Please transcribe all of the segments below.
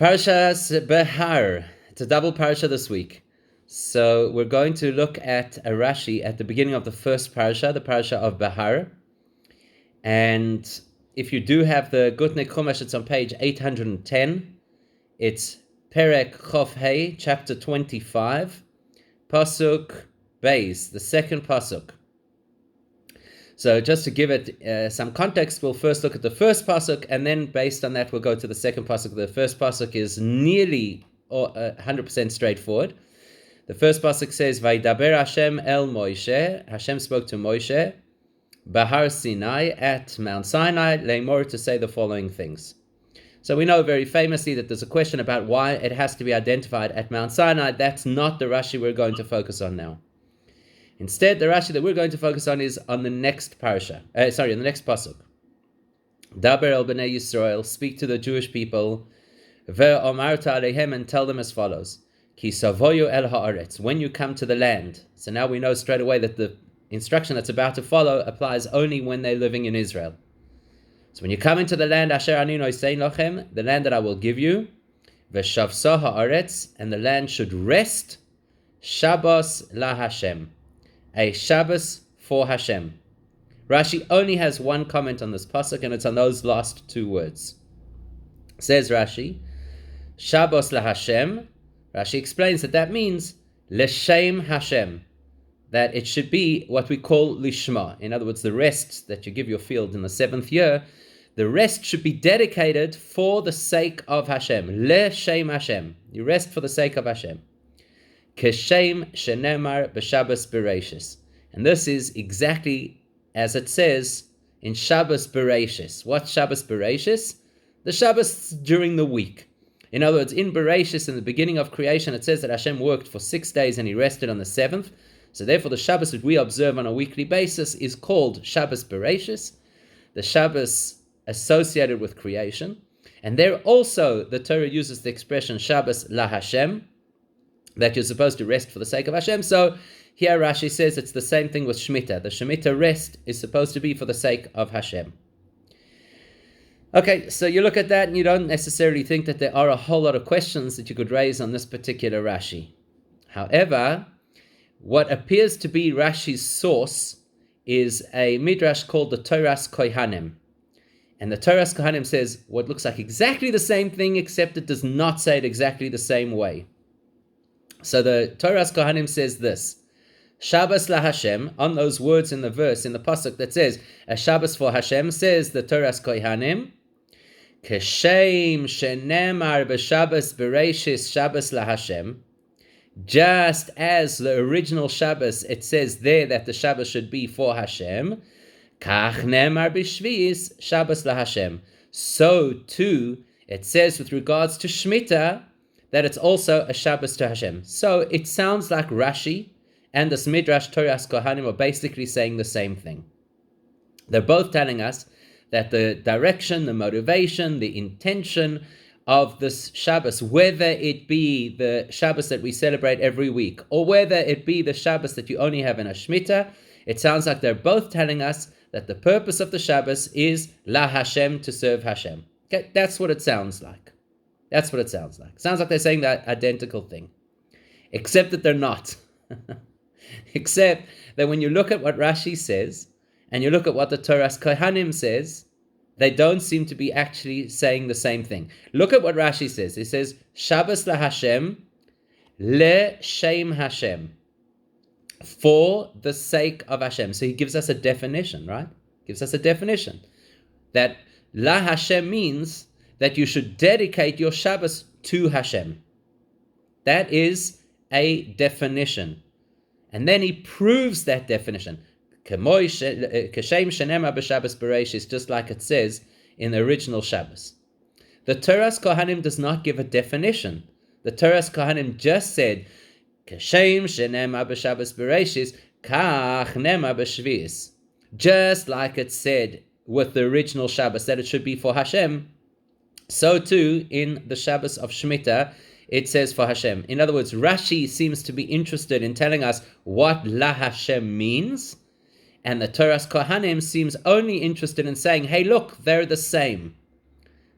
Parashas Behar. It's a double parasha this week. So we're going to look at a Rashi at the beginning of the first parasha, the parasha of Behar. And if you do have the Gutnik Chumash, it's on page 810. It's Perek Chof Hei, chapter 25, Pasuk Beis, the second Pasuk. So just to give it some context, we'll first look at the first pasuk, and then based on that, we'll go to the second pasuk. The first pasuk is nearly 100% straightforward. The first pasuk says, "Vaydaber Hashem el Moshe." Hashem spoke to Moshe, Behar Sinai, at Mount Sinai, leimor, to say the following things. So we know very famously that there's a question about why it has to be identified at Mount Sinai. That's not the Rashi we're going to focus on now. Instead, the Rashi that we're going to focus on is on the next parasha. On the next pasuk. Daber el bnei Yisrael, speak to the Jewish people, ve'omarta aleihem, and tell them as follows: Ki savoyu el haaretz, when you come to the land. So now we know straight away that the instruction that's about to follow applies only when they're living in Israel. So when you come into the land, asher ani nosein lochem, the land that I will give you, ve'shavsa haaretz, and the land should rest, Shabbos la Hashem, a Shabbos for Hashem. Rashi only has one comment on this pasuk, and it's on those last two words. Says Rashi, Shabbos la Hashem. Rashi explains that means l'shem Hashem, that it should be what we call lishma. In other words, the rest that you give your field in the seventh year, the rest should be dedicated for the sake of Hashem. L'shem Hashem. You rest for the sake of Hashem. Keshem shenemar b'Shabbos Bereishis. And this is exactly as it says in Shabbos Bereishis. What's Shabbos Bereishis? The Shabbos during the week. In other words, in Bereishis, in the beginning of creation, it says that Hashem worked for 6 days and he rested on the seventh. So therefore the Shabbos that we observe on a weekly basis is called Shabbos Bereishis, the Shabbos associated with creation. And there also the Torah uses the expression Shabbos la Hashem, that you're supposed to rest for the sake of Hashem. So here Rashi says it's the same thing with Shemittah. The Shemittah rest is supposed to be for the sake of Hashem. Okay, so you look at that and you don't necessarily think that there are a whole lot of questions that you could raise on this particular Rashi. However, what appears to be Rashi's source is a midrash called the Toras Kohanim. And the Toras Kohanim says what looks like exactly the same thing, except it does not say it exactly the same way. So the Toras Kohanim says this: Shabbos la Hashem, on those words in the verse, in the pasuk that says a Shabbos for Hashem, says the Toras Kohanim, Keshem shenemar b'Shabbos Bereishis Shabbos la Hashem, just as the original Shabbos, it says there that the Shabbos should be for Hashem, Kach nemar b'Shviis Shabbos la Hashem, so too it says with regards to Shemittah that it's also a Shabbos to Hashem. So it sounds like Rashi and this Midrash Toras Kohanim are basically saying the same thing. They're both telling us that the direction, the motivation, the intention of this Shabbos, whether it be the Shabbos that we celebrate every week, or whether it be the Shabbos that you only have in a Shemittah, it sounds like they're both telling us that the purpose of the Shabbos is La Hashem, to serve Hashem. Okay, that's what it sounds like. That's what it sounds like. Sounds like they're saying that identical thing. Except that they're not. Except that when you look at what Rashi says, and you look at what the Toras Kohanim says, they don't seem to be actually saying the same thing. Look at what Rashi says. It says, Shabbos la Hashem, le shem Hashem, for the sake of Hashem. So he gives us a definition, right? Gives us a definition. That la Hashem means that you should dedicate your Shabbos to Hashem. That is a definition. And then he proves that definition. Kashem shenema b'Shabbos Bereishis, just like it says in the original Shabbos. The Toras Kohanim does not give a definition. The Toras Kohanim just said, Kashem shenema b'Shabbos Bereishis, kach nema b'Shviis. Just like it said with the original Shabbos that it should be for Hashem, so too in the Shabbos of Shemittah, it says for Hashem. In other words, Rashi seems to be interested in telling us what La Hashem means, and the Toras Kohanim seems only interested in saying, hey, look, they're the same.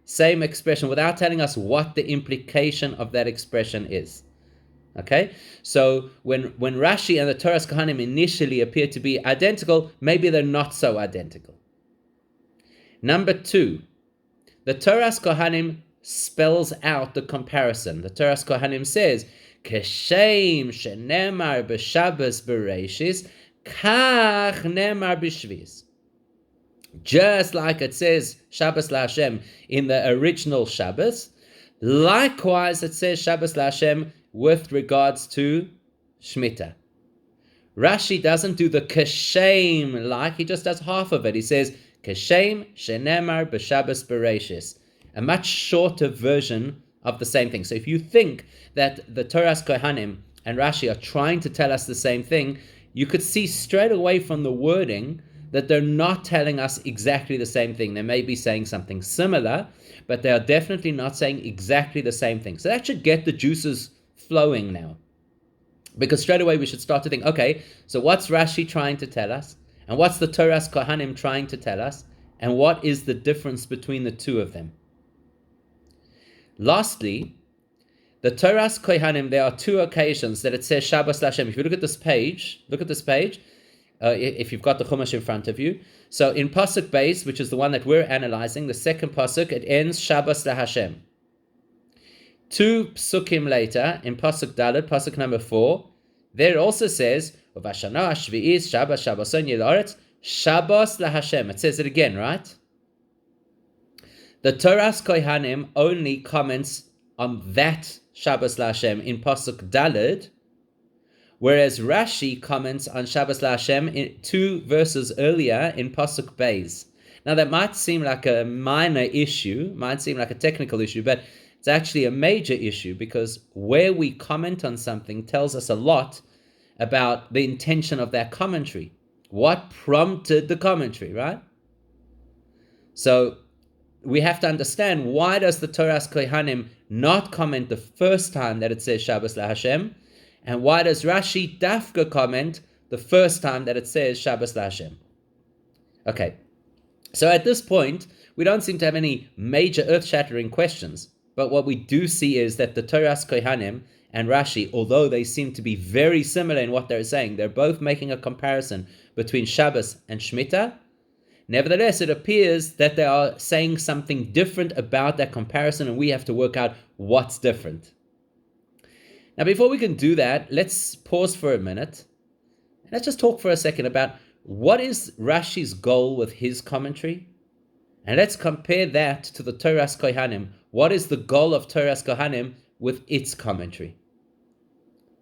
same expression, without telling us what the implication of that expression is. Okay, so when Rashi and the Torah's Kohanim initially appear to be identical, maybe they're not so identical. Number two, the Torah's Kohanim spells out the comparison. The Torah's Kohanim says, "Keshem shenemar b'Shabbos b'Reishis, kach nemar b'Shvis." Just like it says Shabbos LaHashem in the original Shabbos, likewise it says Shabbos LaHashem with regards to Shemittah. Rashi doesn't do the keshem like, he just does half of it. He says, keshem shenemar b'Shabbos b'Reishis, a much shorter version of the same thing. So if you think that the Torah's Kohanim and Rashi are trying to tell us the same thing, you could see straight away from the wording that they're not telling us exactly the same thing. They may be saying something similar, but they are definitely not saying exactly the same thing. So that should get the juices flowing now. Because straight away we should start to think, okay, so what's Rashi trying to tell us? And what's the Torah's Kohanim trying to tell us? And what is the difference between the two of them? Lastly, the Torah's Kohanim, there are two occasions that it says Shabbos LaHashem. If you look at this page, if you've got the Chumash in front of you. So in Pasuk Beis, which is the one that we're analyzing, the second Pasuk, it ends Shabbos LaHashem. Two psukim later, in Pasuk Daled, Pasuk number 4, there it also says, V'ashana hashvi'is Shabbos Shabboson yelaretz, Shabbos LaHashem. It says it again, right? The Torah's Kohanim only comments on that Shabbos LaHashem in Pasuk Daled, whereas Rashi comments on Shabbos LaHashem in 2 verses earlier in Pasuk Beis. Now that might seem like a minor issue, might seem like a technical issue, but it's actually a major issue, because where we comment on something tells us a lot about the intention of that commentary. What prompted the commentary, right? So we have to understand, why does the Torah's Kohanim not comment the first time that it says Shabbos LaHashem? And why does Rashi dafka comment the first time that it says Shabbos LaHashem? Okay, so at this point, we don't seem to have any major earth-shattering questions. But what we do see is that the Torah's Kohanim and Rashi, although they seem to be very similar in what they're saying, they're both making a comparison between Shabbos and Shemittah. Nevertheless, it appears that they are saying something different about that comparison, and we have to work out what's different. Now, before we can do that, let's pause for a minute. Let's just talk for a second about what is Rashi's goal with his commentary. And let's compare that to the Torah's Kohanim. What is the goal of Torah's Kohanim with its commentary?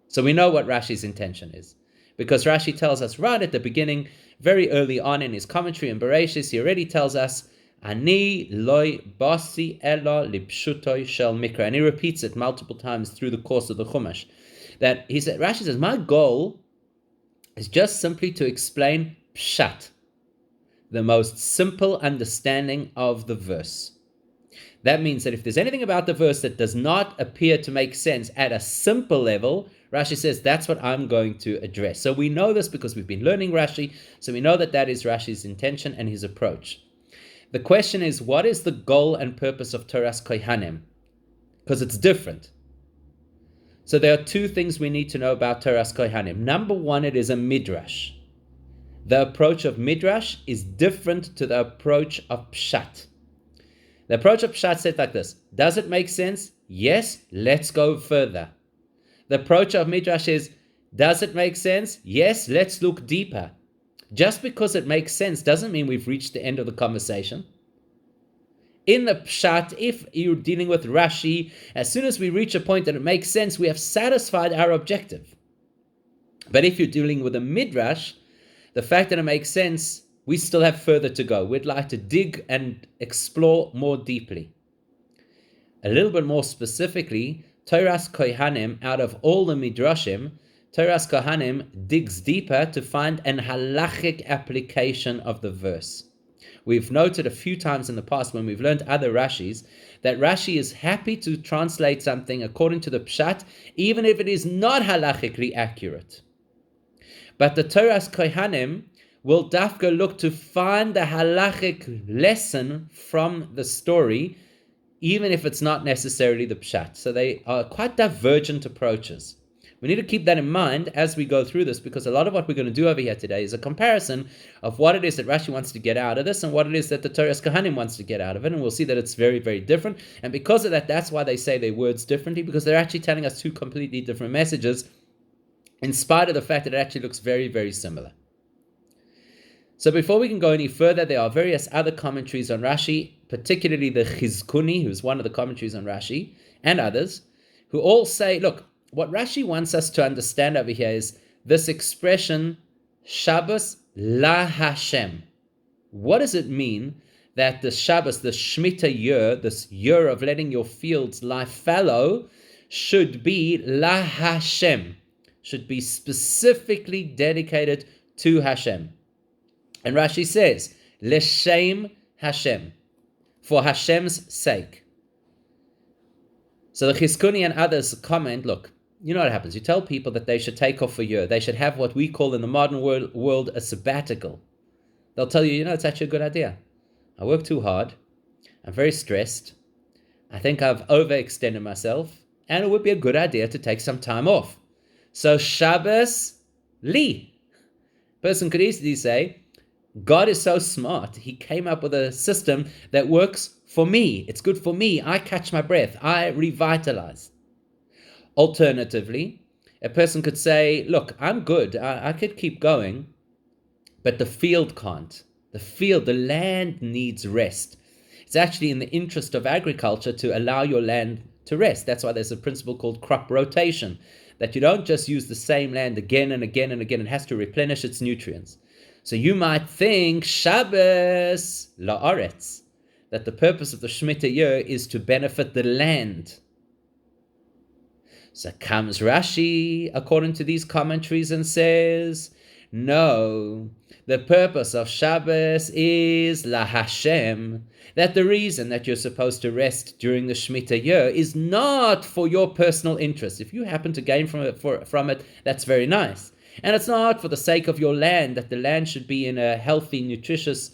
So we know what Rashi's intention is, because Rashi tells us right at the beginning, very early on in his commentary in Bereshis, he already tells us, Ani loy basi elo lipshutoi shel mikra. And he repeats it multiple times through the course of the Chumash. That he said, Rashi says, my goal is just simply to explain pshat, the most simple understanding of the verse. That means that if there's anything about the verse that does not appear to make sense at a simple level, Rashi says that's what I'm going to address. So we know this because we've been learning Rashi, so we know that that is Rashi's intention and his approach. The question is, what is the goal and purpose of Torah's Kohanim? Because it's different. So there are two things we need to know about Torah's Kohanim. Number one, it is a midrash. The approach of midrash is different to the approach of pshat. The approach of pshat said like this: does it make sense? Yes, let's go further. The approach of midrash is, does it make sense? Yes, let's look deeper. Just because it makes sense doesn't mean we've reached the end of the conversation. In the pshat, if you're dealing with Rashi, as soon as we reach a point that it makes sense, we have satisfied our objective. But if you're dealing with a midrash, the fact that it makes sense, we still have further to go. We'd like to dig and explore more deeply. A little bit more specifically, Torah's Kohanim, out of all the midrashim, Torah's Kohanim digs deeper to find an halachic application of the verse. We've noted a few times in the past when we've learned other Rashis that Rashi is happy to translate something according to the pshat, even if it is not halachically accurate. But the Torah's Kohanim will dafka look to find the halachic lesson from the story even if it's not necessarily the pshat. So they are quite divergent approaches. We need to keep that in mind as we go through this, because a lot of what we're going to do over here today is a comparison of what it is that Rashi wants to get out of this and what it is that the Torah's Kohanim wants to get out of it, and we'll see that it's very, very different. And because of that, that's why they say their words differently, because they're actually telling us two completely different messages, in spite of the fact that it actually looks very, very similar. So before we can go any further, there are various other commentaries on Rashi, particularly the Chizkuni, who's one of the commentaries on Rashi, and others, who all say, look, what Rashi wants us to understand over here is this expression, Shabbos la Hashem. What does it mean that the Shabbos, the Shemittah year, this year of letting your fields lie fallow, should be la Hashem, should be specifically dedicated to Hashem? And Rashi says, L'shem Hashem, for Hashem's sake. So the Chizkuni and others comment, look, you know what happens. You tell people that they should take off a year. They should have what we call in the modern world a sabbatical. They'll tell you, it's actually a good idea. I work too hard. I'm very stressed. I think I've overextended myself. And it would be a good idea to take some time off. So Shabbos li. Person could easily say, God is so smart. He came up with a system that works for me. It's good for me. I catch my breath. I revitalize. Alternatively, a person could say, look, I'm good. I could keep going, but the field can't. The land needs rest. It's actually in the interest of agriculture to allow your land to rest. That's why there's a principle called crop rotation, that you don't just use the same land again and again and again. It has to replenish its nutrients. So you might think Shabbos la'aretz, that the purpose of the Shemitah year is to benefit the land. So comes Rashi, according to these commentaries, and says, no, the purpose of Shabbos is la Hashem, that the reason that you're supposed to rest during the Shemitah year is not for your personal interest. If you happen to gain from it, that's very nice. And it's not for the sake of your land, that the land should be in a healthy, nutritious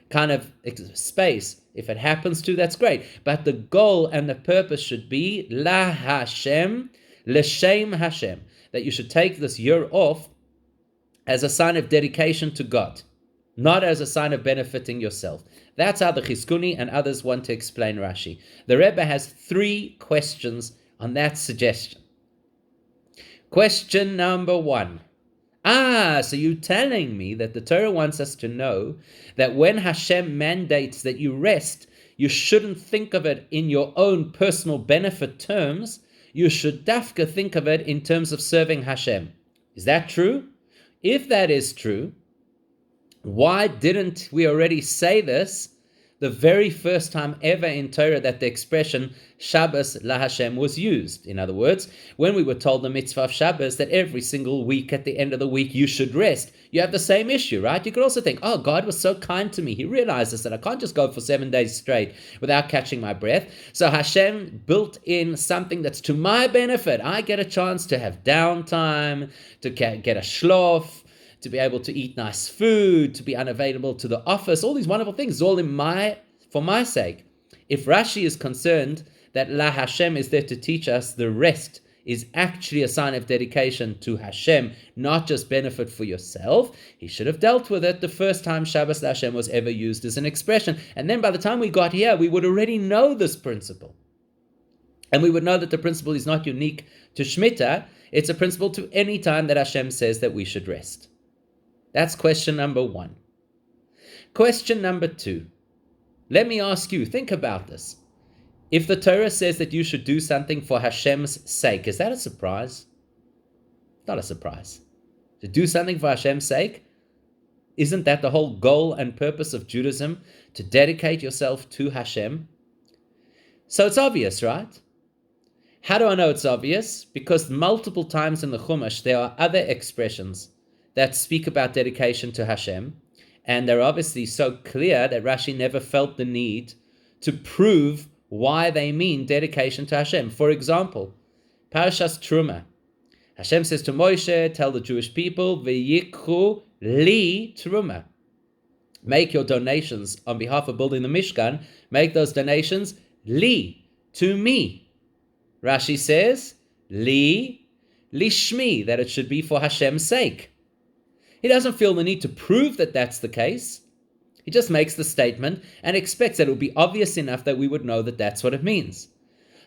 kind of space. If it happens to, that's great. But the goal and the purpose should be la Hashem, L'shem Hashem, that you should take this year off as a sign of dedication to God, not as a sign of benefiting yourself. That's how the Chizkuni and others want to explain Rashi. The Rebbe has 3 questions on that suggestion. Question number 1. So you're telling me that the Torah wants us to know that when Hashem mandates that you rest, you shouldn't think of it in your own personal benefit terms. You should dafka think of it in terms of serving Hashem. Is that true? If that is true, why didn't we already say this the very first time ever in Torah that the expression Shabbos la Hashem was used? In other words, when we were told the mitzvah of Shabbos that every single week at the end of the week you should rest, you have the same issue, right? You could also think, oh, God was so kind to me. He realizes that I can't just go for 7 days straight without catching my breath. So Hashem built in something that's to my benefit. I get a chance to have downtime, to get a shlof, to be able to eat nice food, to be unavailable to the office, all these wonderful things, all for my sake. If Rashi is concerned that La Hashem is there to teach us the rest is actually a sign of dedication to Hashem, not just benefit for yourself, he should have dealt with it the first time Shabbos La Hashem was ever used as an expression. And then by the time we got here, we would already know this principle. And we would know that the principle is not unique to Shmittah, it's a principle to any time that Hashem says that we should rest. That's question number 1. Question number 2. Let me ask you, think about this. If the Torah says that you should do something for Hashem's sake, is that a surprise? Not a surprise. To do something for Hashem's sake? Isn't that the whole goal and purpose of Judaism? To dedicate yourself to Hashem? So it's obvious, right? How do I know it's obvious? Because multiple times in the Chumash there are other expressions that speak about dedication to Hashem, and they're obviously so clear that Rashi never felt the need to prove why they mean dedication to Hashem. For example, Parashas Truma. Hashem says to Moshe, tell the Jewish people, V'yikhu li Truma. Make your donations on behalf of building the Mishkan, make those donations Li, to me. Rashi says, Li, lishmi, that it should be for Hashem's sake. He doesn't feel the need to prove that that's the case. He just makes the statement and expects that it would be obvious enough that we would know that that's what it means.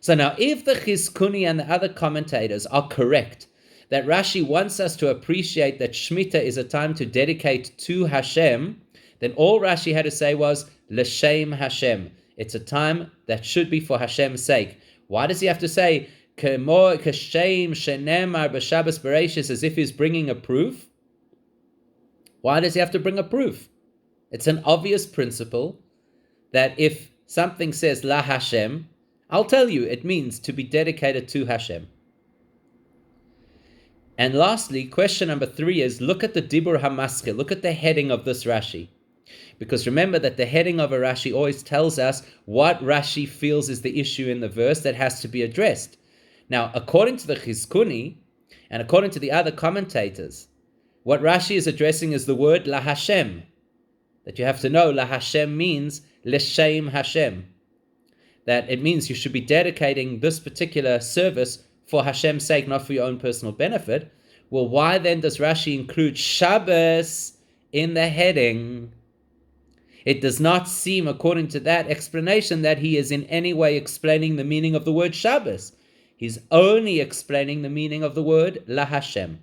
So now, if the Chizkuni and the other commentators are correct, that Rashi wants us to appreciate that Shmita is a time to dedicate to Hashem, then all Rashi had to say was, L'shem Hashem. It's a time that should be for Hashem's sake. Why does he have to say, Kashem Shenemar B'Shabbos Bereshis, as if he's bringing a proof? Why does he have to bring a proof? It's an obvious principle that if something says La Hashem, I'll tell you, it means to be dedicated to Hashem. And lastly, question number 3 is, look at the Dibur HaMaskil, look at the heading of this Rashi. Because remember that the heading of a Rashi always tells us what Rashi feels is the issue in the verse that has to be addressed. Now, according to the Chizkuni, and according to the other commentators, what Rashi is addressing is the word La Hashem. That you have to know La Hashem means L'shem Hashem. That it means you should be dedicating this particular service for Hashem's sake, not for your own personal benefit. Well, why then does Rashi include Shabbos in the heading? It does not seem, according to that explanation, that he is in any way explaining the meaning of the word Shabbos. He's only explaining the meaning of the word La Hashem.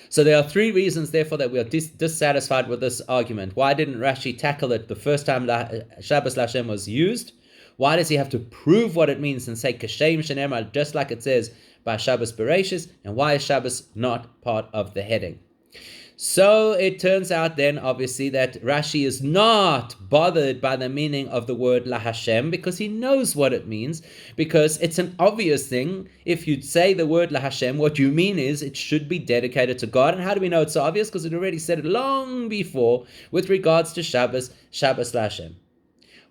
So there are 3 reasons, therefore, that we are dissatisfied with this argument. Why didn't Rashi tackle it the first time Shabbos Lashem was used? Why does he have to prove what it means and say Kashem Shenemar, just like it says by Shabbos Bereshis? And why is Shabbos not part of the heading? So it turns out then, obviously, that Rashi is not bothered by the meaning of the word La Hashem because he knows what it means, because it's an obvious thing. If you say the word La Hashem, what you mean is it should be dedicated to God. And how do we know it's so obvious? Because it already said it long before with regards to Shabbos La Hashem.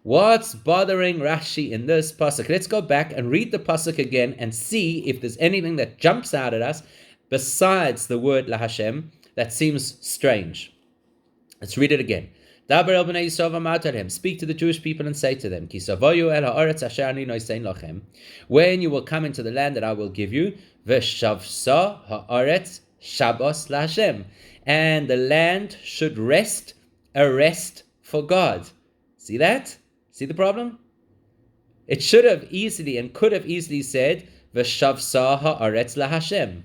What's bothering Rashi in this pasuk? Let's go back and read the pasuk again and see if there's anything that jumps out at us besides the word La Hashem that seems strange. Let's read it again. Daber el bnei Yisrael v'amar lehem. Speak to the Jewish people and say to them, Ki savoyu el ha'aretz asher ani nosein lachem. When you will come into the land that I will give you, v'shavsa ha'aretz Shabbos laHashem. And the land should rest, a rest for God. See that? See the problem? It should have easily and could have easily said, v'shavsa ha'aretz laHashem.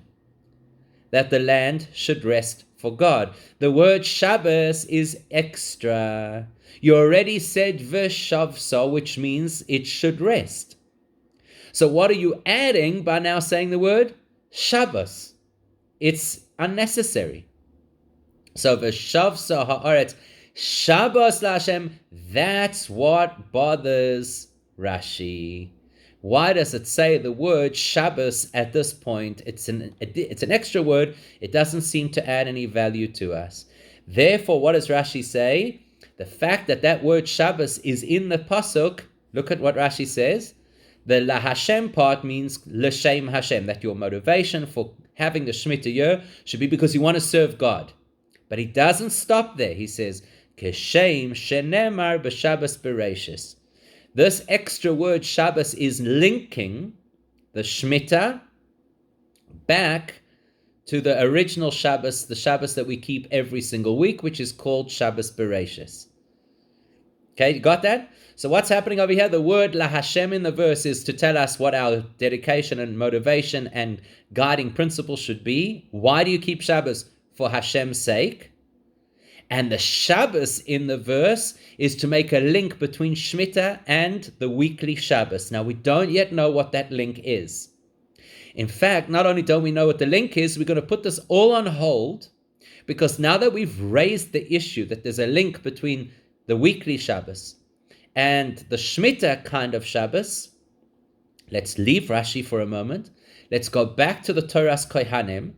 That the land should rest for God. The word Shabbos is extra. You already said v'shavsa, which means it should rest. So what are you adding by now saying the word Shabbos? It's unnecessary. So v'shavsa ha'aretz Shabbos laHashem, that's what bothers Rashi. Why does it say the word Shabbos at this point? It's an extra word. It doesn't seem to add any value to us. Therefore, what does Rashi say? The fact that that word Shabbos is in the pasuk, look at what Rashi says. The La Hashem part means L'shem Hashem, that your motivation for having the Shemittah year should be because you want to serve God. But he doesn't stop there. He says, Keshem shenemar b'Shabbos bereshis. This extra word Shabbos is linking the Shemittah back to the original Shabbos, the Shabbos that we keep every single week, which is called Shabbos Bereshis. Okay, you got that? So what's happening over here? The word La Hashem in the verse is to tell us what our dedication and motivation and guiding principle should be. Why do you keep Shabbos? For Hashem's sake. And the Shabbos in the verse is to make a link between Shemittah and the weekly Shabbos. Now, we don't yet know what that link is. In fact, not only don't we know what the link is, we're going to put this all on hold, because now that we've raised the issue that there's a link between the weekly Shabbos and the Shemittah kind of Shabbos, let's leave Rashi for a moment. Let's go back to the Torah's Kohanim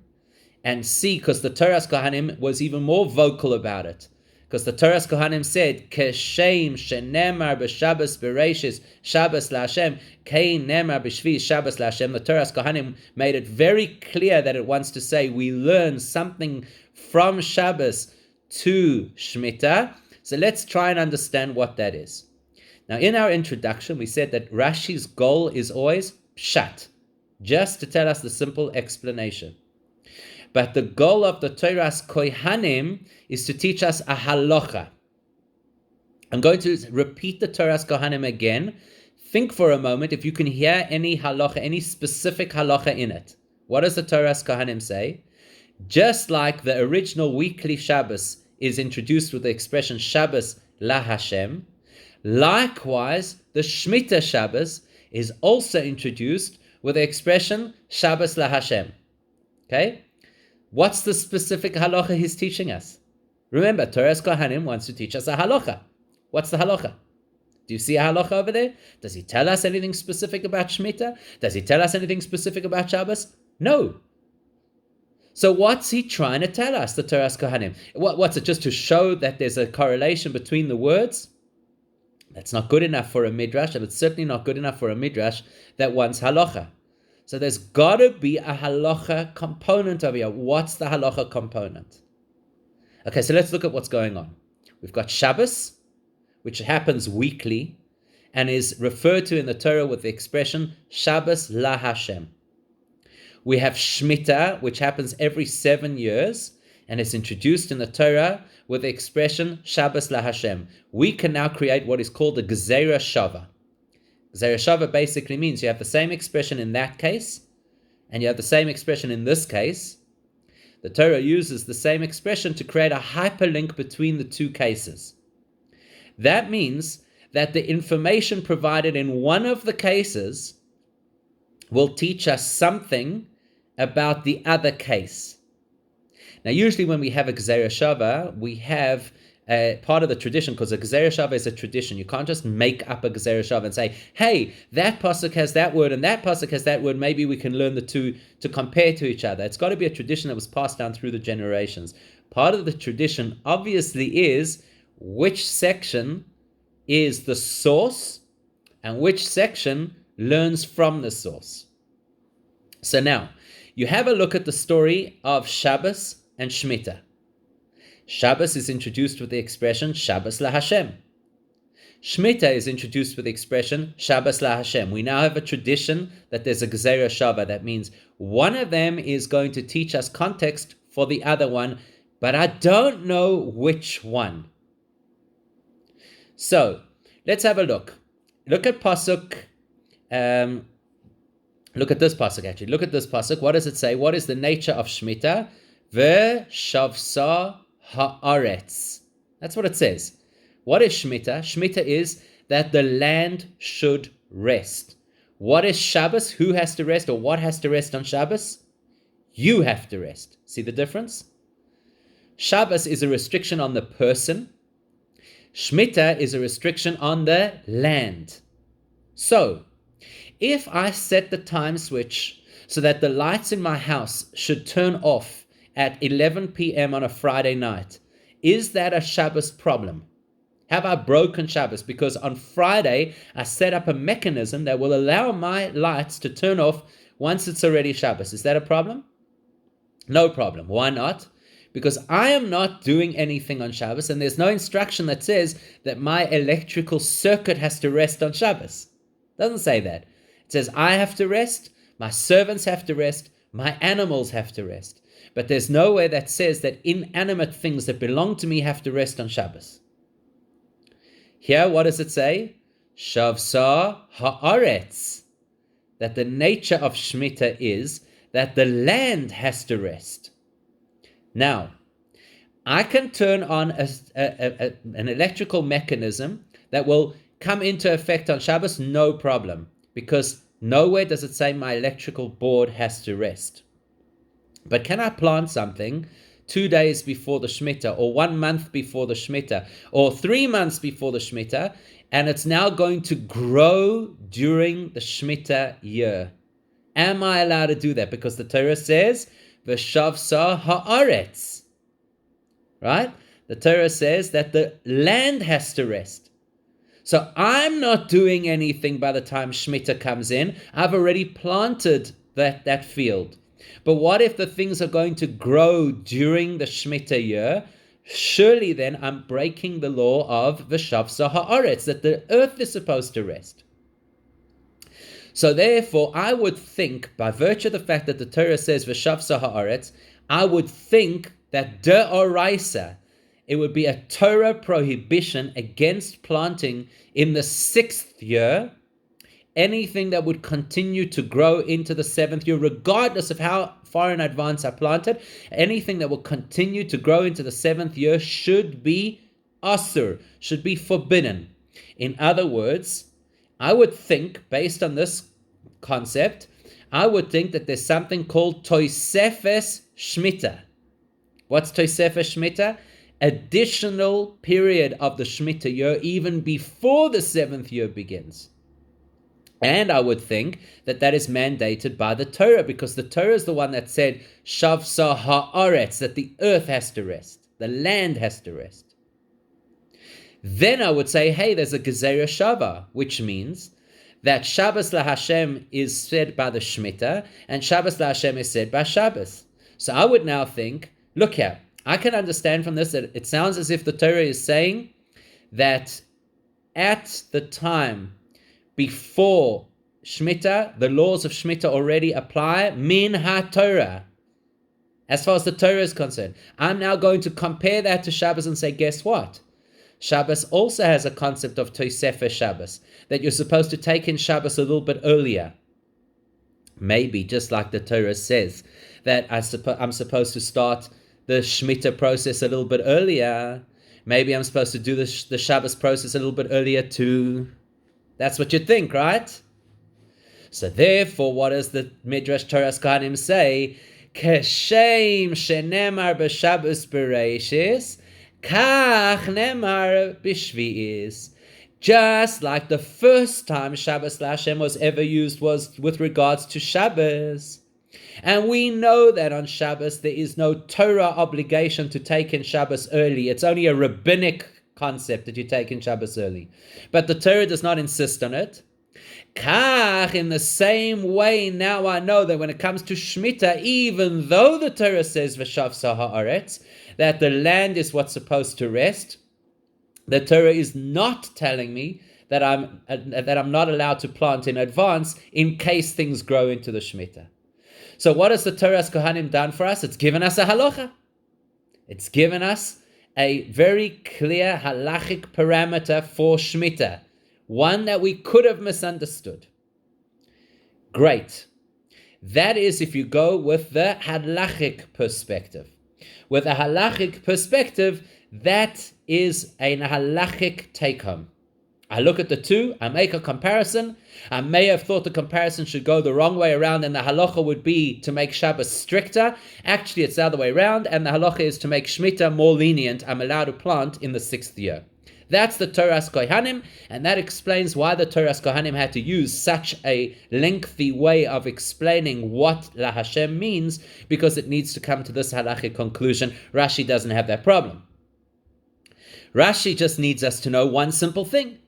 and see, because the Torah's Kohanim was even more vocal about it. Because the Torah's Kohanim said, Keshem shenemar b'Shabbos bereshis Shabbos laHashem, kein nemar b'shvi Shabbos laHashem. The Torah's Kohanim made it very clear that it wants to say we learn something from Shabbos to Shemittah. So let's try and understand what that is. Now, in our introduction, we said that Rashi's goal is always pshat, just to tell us the simple explanation. But the goal of the Torah's Kohanim is to teach us a halacha. I'm going to repeat the Torah's Kohanim again. Think for a moment if you can hear any halacha, any specific halacha in it. What does the Torah's Kohanim say? Just like the original weekly Shabbos is introduced with the expression Shabbos la Hashem, likewise the Shemittah Shabbos is also introduced with the expression Shabbos la Hashem. Okay? What's the specific halacha he's teaching us? Remember, Torah's Kohanim wants to teach us a halacha. What's the halacha? Do you see a halacha over there? Does he tell us anything specific about Shemittah? Does he tell us anything specific about Shabbos? No. So what's he trying to tell us, the Torah's Kohanim? What's it, just to show that there's a correlation between the words? That's not good enough for a midrash, and it's certainly not good enough for a midrash that wants halacha. So there's got to be a halacha component over here. What's the halacha component? Okay, so let's look at what's going on. We've got Shabbos, which happens weekly, and is referred to in the Torah with the expression Shabbos la Hashem. We have Shemittah, which happens every 7 years, and is introduced in the Torah with the expression Shabbos la Hashem. We can now create what is called the Gezerah Shava. Gezerah Shava basically means you have the same expression in that case, and you have the same expression in this case. The Torah uses the same expression to create a hyperlink between the two cases. That means that the information provided in one of the cases will teach us something about the other case. Now, usually when we have a Gezerah Shava, we have part of the tradition, because a Gezerah Shava is a tradition. You can't just make up a Gezerah Shava and say, hey, that pasuk has that word and that pasuk has that word, maybe we can learn the two to compare to each other. It's got to be a tradition that was passed down through the generations. Part of the tradition obviously is which section is the source and which section learns from the source. So now, you have a look at the story of Shabbos and Shemittah. Shabbos is introduced with the expression Shabbos la Hashem. Shemittah is introduced with the expression Shabbos la Hashem. We now have a tradition that there's a Gezerah Shava. That means one of them is going to teach us context for the other one, but I don't know which one. So, let's have a look. Look at Pasuk. Look at this pasuk actually. Look at this pasuk. What does it say? What is the nature of Shmita? V'shavsa haaretz. That's what it says. What is Shmita? Shmita is that the land should rest. What is Shabbos? Who has to rest, or what has to rest on Shabbos? You have to rest. See the difference? Shabbos is a restriction on the person. Shmita is a restriction on the land. So, if I set the time switch so that the lights in my house should turn off at 11 p.m. on a Friday night, is that a Shabbos problem? Have I broken Shabbos? Because on Friday, I set up a mechanism that will allow my lights to turn off once it's already Shabbos. Is that a problem? No problem. Why not? Because I am not doing anything on Shabbos, and there's no instruction that says that my electrical circuit has to rest on Shabbos. It doesn't say that. It says I have to rest, my servants have to rest, my animals have to rest. But there's nowhere that says that inanimate things that belong to me have to rest on Shabbos. Here, what does it say? Shavsa haaretz. That the nature of Shmita is that the land has to rest. Now, I can turn on an electrical mechanism that will come into effect on Shabbos, no problem, because nowhere does it say my electrical board has to rest. But can I plant something 2 days before the Shemittah, or 1 month before the Shemittah, or 3 months before the Shemittah, and it's now going to grow during the Shemittah year? Am I allowed to do that? Because the Torah says, V'shavsa haaretz. Right? The Torah says that the land has to rest. So I'm not doing anything by the time Shemittah comes in. I've already planted that field. But what if the things are going to grow during the Shemittah year? surely then I'm breaking the law of V'shavsa ha'aretz, that the earth is supposed to rest. So therefore, I would think, by virtue of the fact that the Torah says V'shavsa ha'aretz, I would think that de'oraisa, it would be a Torah prohibition against planting in the 6th year anything that would continue to grow into the 7th year, regardless of how far in advance I planted. Anything that will continue to grow into the 7th year should be asur, should be forbidden. In other words, I would think, based on this concept, I would think that there's something called Tosefes Shmita. What's Tosefes Shmita? Additional period of the Shmita year, even before the 7th year begins. And I would think that that is mandated by the Torah, because the Torah is the one that said, Shavsa ha'aretz, that the earth has to rest, the land has to rest. Then I would say, hey, there's a Gezerah Shava, which means that Shabbos LaHashem is said by the Shemittah, and Shabbos LaHashem is said by Shabbos. So I would now think, look here, I can understand from this that it sounds as if the Torah is saying that at the time before Shmita, the laws of Shmita already apply, min ha-Torah. As far as the Torah is concerned, I'm now going to compare that to Shabbos and say, guess what? Shabbos also has a concept of Tosefes Shabbos, that you're supposed to take in Shabbos a little bit earlier. Maybe, just like the Torah says, that I'm supposed to start the Shmita process a little bit earlier. Maybe I'm supposed to do the Shabbos process a little bit earlier too. That's what you think, right? So therefore, what does the Midrash Toras Kohanim say? Keshem shenemar b'Shabbos bereishis, kach nemar b'shvi'is. Just like the first time Shabbos LaHashem was ever used was with regards to Shabbos. And we know that on Shabbos there is no Torah obligation to take in Shabbos early. It's only a rabbinic concept that you take in Shabbos early. But the Torah does not insist on it. Kach, in the same way, now I know that when it comes to Shmita, even though the Torah says V'shavsa ha'aretz, that the land is what's supposed to rest, the Torah is not telling me that I'm not allowed to plant in advance in case things grow into the Shmita. So what has the Toras Kohanim done for us? It's given us a halacha. It's given us a very clear halachic parameter for Shmita, one that we could have misunderstood. Great. That is if you go with the halachic perspective. With a halachic perspective, that is a halachic take-home. I look at the two, I make a comparison. I may have thought the comparison should go the wrong way around, and the halacha would be to make Shabbos stricter. Actually, it's the other way around, and the halacha is to make Shmita more lenient. I'm allowed to plant in the 6th year. That's the Toras Kohanim, and that explains why the Toras Kohanim had to use such a lengthy way of explaining what La Hashem means, because it needs to come to this halachic conclusion. Rashi doesn't have that problem. Rashi just needs us to know one simple thing.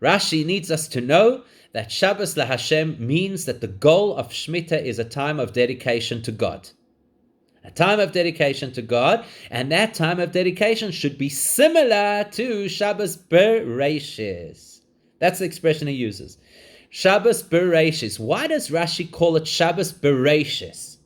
Rashi needs us to know that Shabbos LaHashem means that the goal of Shmita is a time of dedication to God. A time of dedication to God, and that time of dedication should be similar to Shabbos Bereishis. That's the expression he uses. Shabbos Bereishis. Why does Rashi call it Shabbos Bereishis?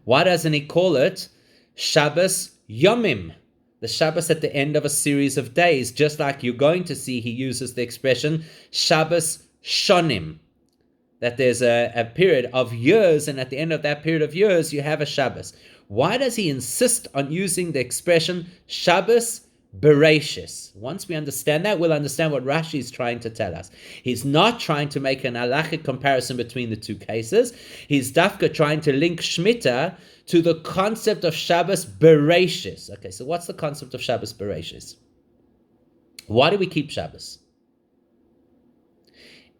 Why doesn't he call it Shabbos Yomim? The Shabbos at the end of a series of days, just like you're going to see he uses the expression Shabbos Shonim, that there's a period of years, and at the end of that period of years, you have a Shabbos. Why does he insist on using the expression Shabbos Bereishis? Once we understand that, we'll understand what Rashi is trying to tell us. He's not trying to make an halachic comparison between the two cases. He's dafka trying to link Shmita to the concept of Shabbos Bereishis. Okay, so what's the concept of Shabbos Bereishis? Why do we keep Shabbos?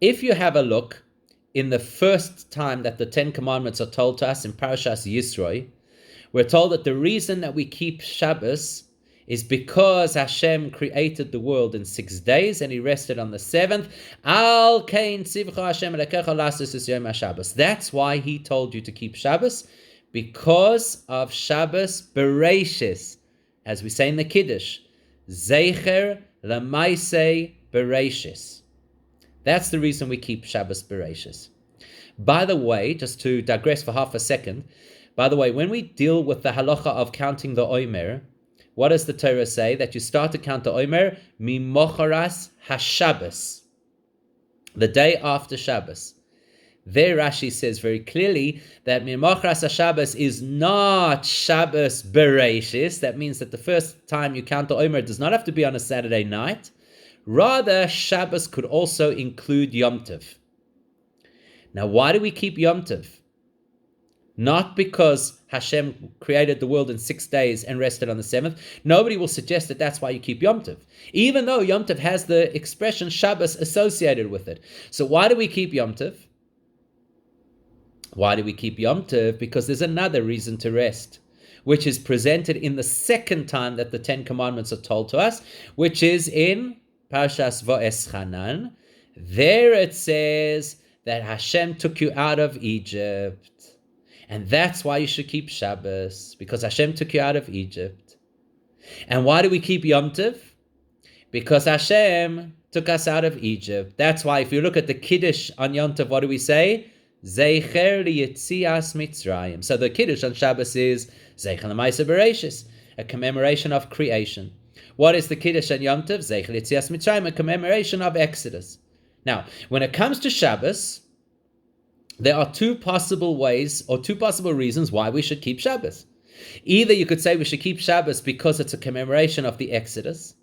If you have a look in the first time that the 10 Commandments are told to us in Parashas Yisroi, we're told that the reason that we keep Shabbos is because Hashem created the world in 6 days and he rested on the 7th. Al kain tzivcha Hashem elekecha lasis es yom HaShabbos. That's why he told you to keep Shabbos, because of Shabbos Bereishis. as we say in the Kiddush, Zecher Lamaisei Bereshis. That's the reason we keep Shabbos Bereshis. By the way, just to digress for half a second, by the way, when we deal with the halacha of counting the Omer, what does the Torah say? That you start to count the Omer Mimocharas HaShabbos, the day after Shabbos. There Rashi says very clearly that Mimocharas HaShabbos is not Shabbos Bereshis. That means that the first time you count the Omer does not have to be on a Saturday night. Rather, Shabbos could also include Yom Tov. Now, why do we keep Yom Tov? Not because Hashem created the world in 6 days and rested on the 7th. Nobody will suggest that that's why you keep Yom Tov, even though Yom Tov has the expression Shabbos associated with it. So why do we keep Yom Tov? Why do we keep Yom Tov? Because there's another reason to rest, which is presented in the second time that the 10 Commandments are told to us, which is in Parshas Va'eschanan. There it says that Hashem took you out of Egypt. And that's why you should keep Shabbos, because Hashem took you out of Egypt. And why do we keep Yom Tov? Because Hashem took us out of Egypt. That's why if you look at the Kiddush on Yom Tov, what do we say? Zeicher liyetzias Mitzrayim. So the Kiddush on Shabbos is Zeicher l'maaseh bereshis, a commemoration of creation. What is the Kiddush on Yom Tov? Zeicher liyetzias Mitzrayim, a commemoration of Exodus. Now, when it comes to Shabbos, there are two possible ways or two possible reasons why we should keep Shabbos. Either you could say we should keep Shabbos because it's a commemoration of the Exodus,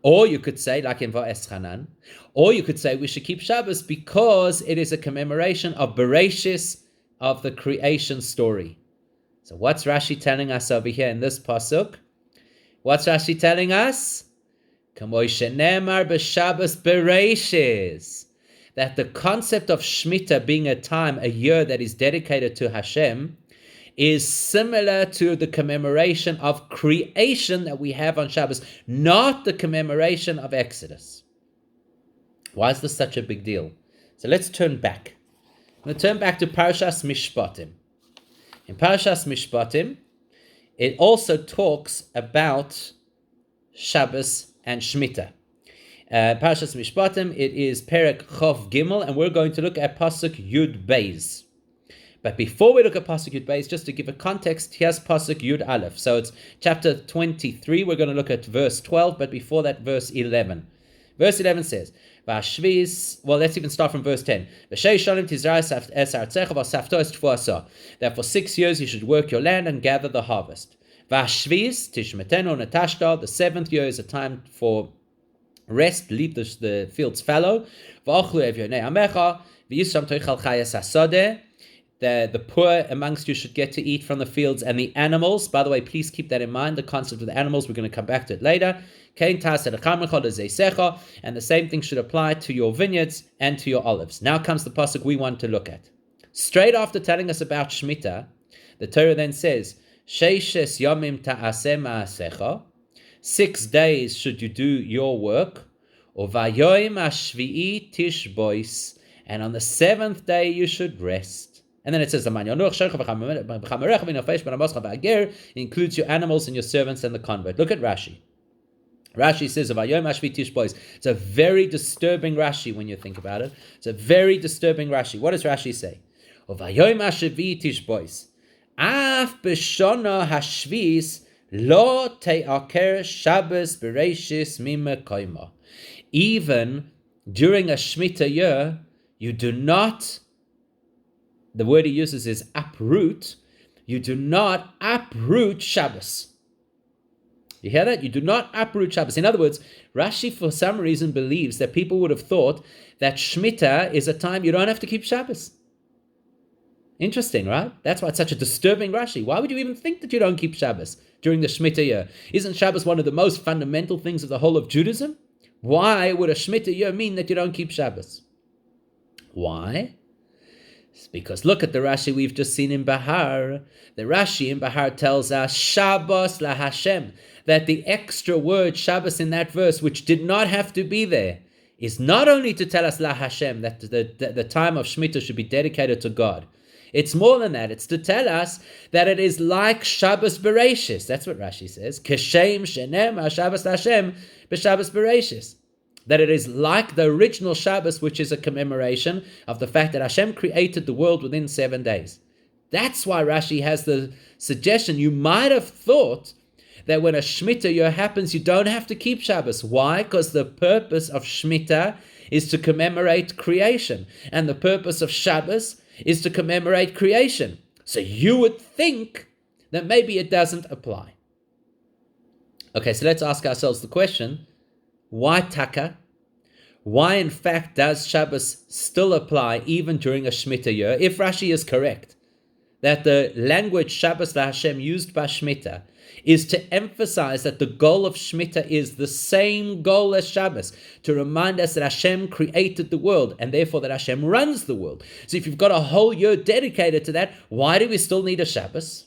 or you could say, like in Va'eschanan, or you could say we should keep Shabbos because it is a commemoration of Bereshis, of the creation story. So what's Rashi telling us over here in this pasuk? What's Rashi telling us? K'mo shenemar b'Shabbos Bereshis. That the concept of Shemittah being a time, a year that is dedicated to Hashem, is similar to the commemoration of creation that we have on Shabbos, not the commemoration of Exodus. Why is this such a big deal? So let's turn back. I'm going to turn back to Parshas Mishpatim. In Parshas Mishpatim, it also talks about Shabbos and Shemittah. Parshas Mishpatim, it is Perek Chof Gimel, and we're going to look at Pasuk Yud Beis. But before we look at Pasuk Yud Beis, just to give a context, here's Pasuk Yud Aleph. So it's chapter 23, we're going to look at verse 12, but before that, verse 11. Verse 11 says, well, let's even start from verse 10. That for 6 years you should work your land and gather the harvest. The 7th year is a time for rest, leave the fields fallow. The poor amongst you should get to eat from the fields, and the animals, by the way, please keep that in mind, the concept of the animals, we're going to come back to it later. And the same thing should apply to your vineyards and to your olives. Now comes the pasuk we want to look at. Straight after telling us about Shemittah, the Torah then says, Sheishes yomim ta'aseh ma'asecha, 6 days should you do your work. Uvayoim hashvi'i tishbois, and on the 7th day you should rest. And then it says, includes your animals and your servants and the convert. Look at Rashi. Rashi says, Uvayoim hashvi'i tishbois. It's a very disturbing Rashi when you think about it. It's a very disturbing Rashi. What does Rashi say? Uvayoim hashvi'i tishbois. Af b'shona hashvis Lo te'aker Shabbos Bereshis mimekoimo. Even during a Shemitah year, you do not, the word he uses is uproot, you do not uproot Shabbos. You hear that? You do not uproot Shabbos. In other words, Rashi for some reason believes that people would have thought that Shemitah is a time you don't have to keep Shabbos. Interesting, right? That's why it's such a disturbing Rashi. Why would you even think that you don't keep Shabbos during the Shemitah year? Isn't Shabbos one of the most fundamental things of the whole of Judaism? Why would a Shemitah year mean that you don't keep Shabbos? Why? It's because look at the Rashi we've just seen in Behar. The Rashi in Behar tells us, Shabbos la Hashem, that the extra word Shabbos in that verse, which did not have to be there, is not only to tell us La Hashem, that the time of Shmittah should be dedicated to God. It's more than that. It's to tell us that it is like Shabbos Bereshis. That's what Rashi says. Keshem shenem ha-Shabbos Hashem b'Shabbos Bereshis. That it is like the original Shabbos, which is a commemoration of the fact that Hashem created the world within 7 days. That's why Rashi has the suggestion. You might have thought that when a Shmittah year happens, you don't have to keep Shabbos. Why? Because the purpose of Shmittah is to commemorate creation. And the purpose of Shabbos is to commemorate creation. So you would think that maybe it doesn't apply. Okay, so let's ask ourselves the question, why taka? Why, in fact, does Shabbos still apply even during a Shmittah year, if Rashi is correct, that the language Shabbos la Hashem used by Shmittah is to emphasize that the goal of Shmittah is the same goal as Shabbos, to remind us that Hashem created the world and therefore that Hashem runs the world. So if you've got a whole year dedicated to that, why do we still need a Shabbos?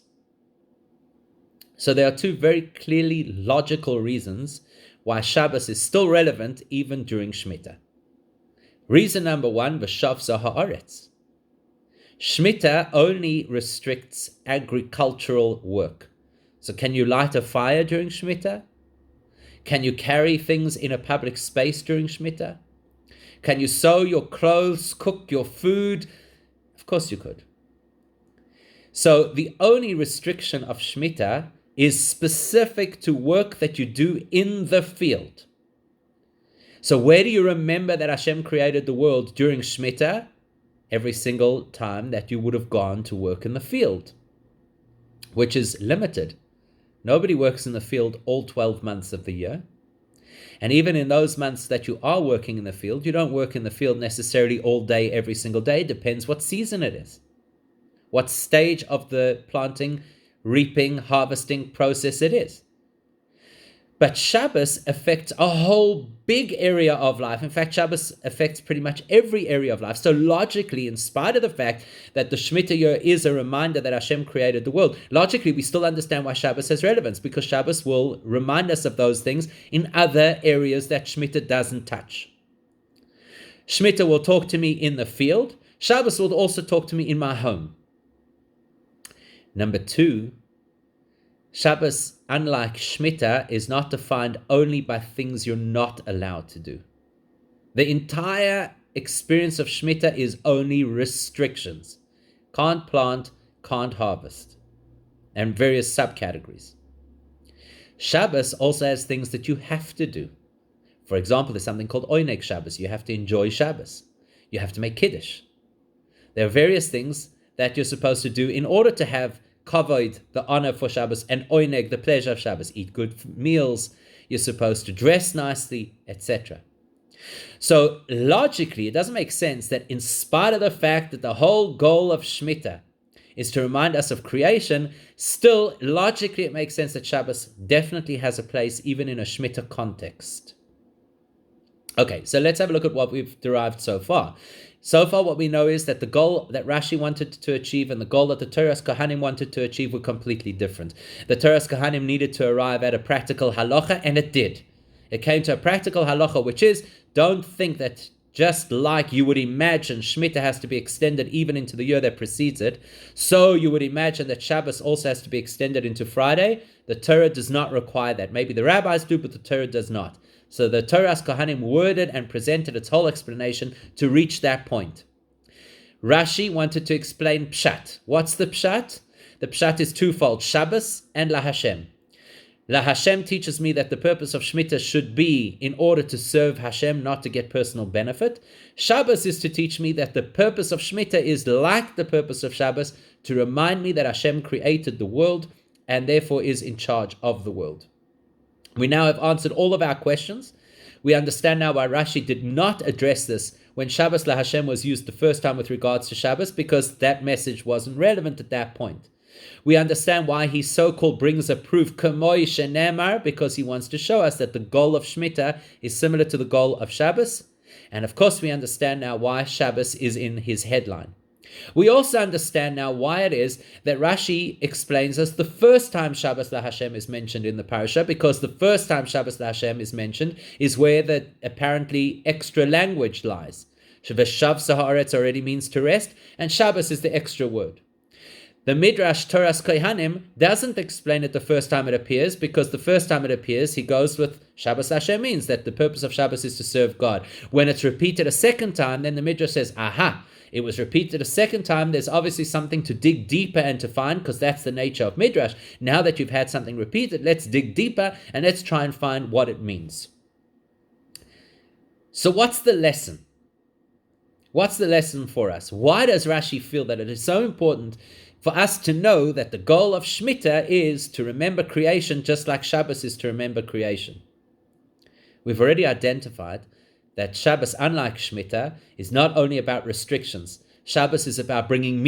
So there are two very clearly logical reasons why Shabbos is still relevant even during Shmittah. Reason number one, v'shavsa ha'aretz. Shmittah only restricts agricultural work. So can you light a fire during Shmittah? Can you carry things in a public space during Shmittah? Can you sew your clothes, cook your food? Of course you could. So the only restriction of Shmittah is specific to work that you do in the field. So where do you remember that Hashem created the world during Shmittah? Every single time that you would have gone to work in the field, which is limited. Nobody works in the field all 12 months of the year. And even in those months that you are working in the field, you don't work in the field necessarily all day, every single day. It depends what season it is, what stage of the planting, reaping, harvesting process it is. But Shabbos affects a whole big area of life. In fact, Shabbos affects pretty much every area of life. So logically, in spite of the fact that the Shmittah year is a reminder that Hashem created the world, logically we still understand why Shabbos has relevance, because Shabbos will remind us of those things in other areas that Shmittah doesn't touch. Shmittah will talk to me in the field. Shabbos will also talk to me in my home. Number two, Shabbos, unlike Shmittah, is not defined only by things you're not allowed to do. The entire experience of Shmittah is only restrictions. Can't plant, can't harvest, and various subcategories. Shabbos also has things that you have to do. For example, there's something called Oineg Shabbos. You have to enjoy Shabbos. You have to make Kiddush. There are various things that you're supposed to do in order to have kavod, the honor for Shabbos, and oineg, the pleasure of Shabbos. Eat good meals, you're supposed to dress nicely, etc. So logically, it doesn't make sense that in spite of the fact that the whole goal of Shmittah is to remind us of creation, still logically it makes sense that Shabbos definitely has a place even in a Shmittah context. Okay, so let's have a look at what we've derived so far. So far, what we know is that the goal that Rashi wanted to achieve and the goal that the Torah's Kohanim wanted to achieve were completely different. The Torah's Kohanim needed to arrive at a practical halacha, and it did. It came to a practical halacha, which is, don't think that just like you would imagine Shmittah has to be extended even into the year that precedes it, so you would imagine that Shabbos also has to be extended into Friday. The Torah does not require that. Maybe the rabbis do, but the Torah does not. So the Torah's Kohanim worded and presented its whole explanation to reach that point. Rashi wanted to explain Pshat. What's the Pshat? The Pshat is twofold, Shabbos and La Hashem. La Hashem teaches me that the purpose of Shmittah should be in order to serve Hashem, not to get personal benefit. Shabbos is to teach me that the purpose of Shmittah is like the purpose of Shabbos, to remind me that Hashem created the world and therefore is in charge of the world. We now have answered all of our questions. We understand now why Rashi did not address this when Shabbos La Hashem was used the first time with regards to Shabbos, because that message wasn't relevant at that point. We understand why he so-called brings a proof, Kamoi Shenemar, because he wants to show us that the goal of Shmittah is similar to the goal of Shabbos. And of course we understand now why Shabbos is in his headline. We also understand now why it is that Rashi explains us the first time Shabbos LaHashem is mentioned in the parasha, because the first time Shabbos LaHashem is mentioned is where the apparently extra language lies. V'shav Saharetz already means to rest, and Shabbos is the extra word. The Midrash Toras Kohanim doesn't explain it the first time it appears, because the first time it appears, he goes with Shabbos Hashem means that the purpose of Shabbos is to serve God. When it's repeated a second time, then the Midrash says, aha, it was repeated a second time, there's obviously something to dig deeper and to find, because that's the nature of Midrash. Now that you've had something repeated, let's dig deeper and let's try and find what it means. So what's the lesson? What's the lesson for us? Why does Rashi feel that it is so important for us to know that the goal of Shemittah is to remember creation just like Shabbos is to remember creation? We've already identified that Shabbos, unlike Shemittah, is not only about restrictions. Shabbos is about bringing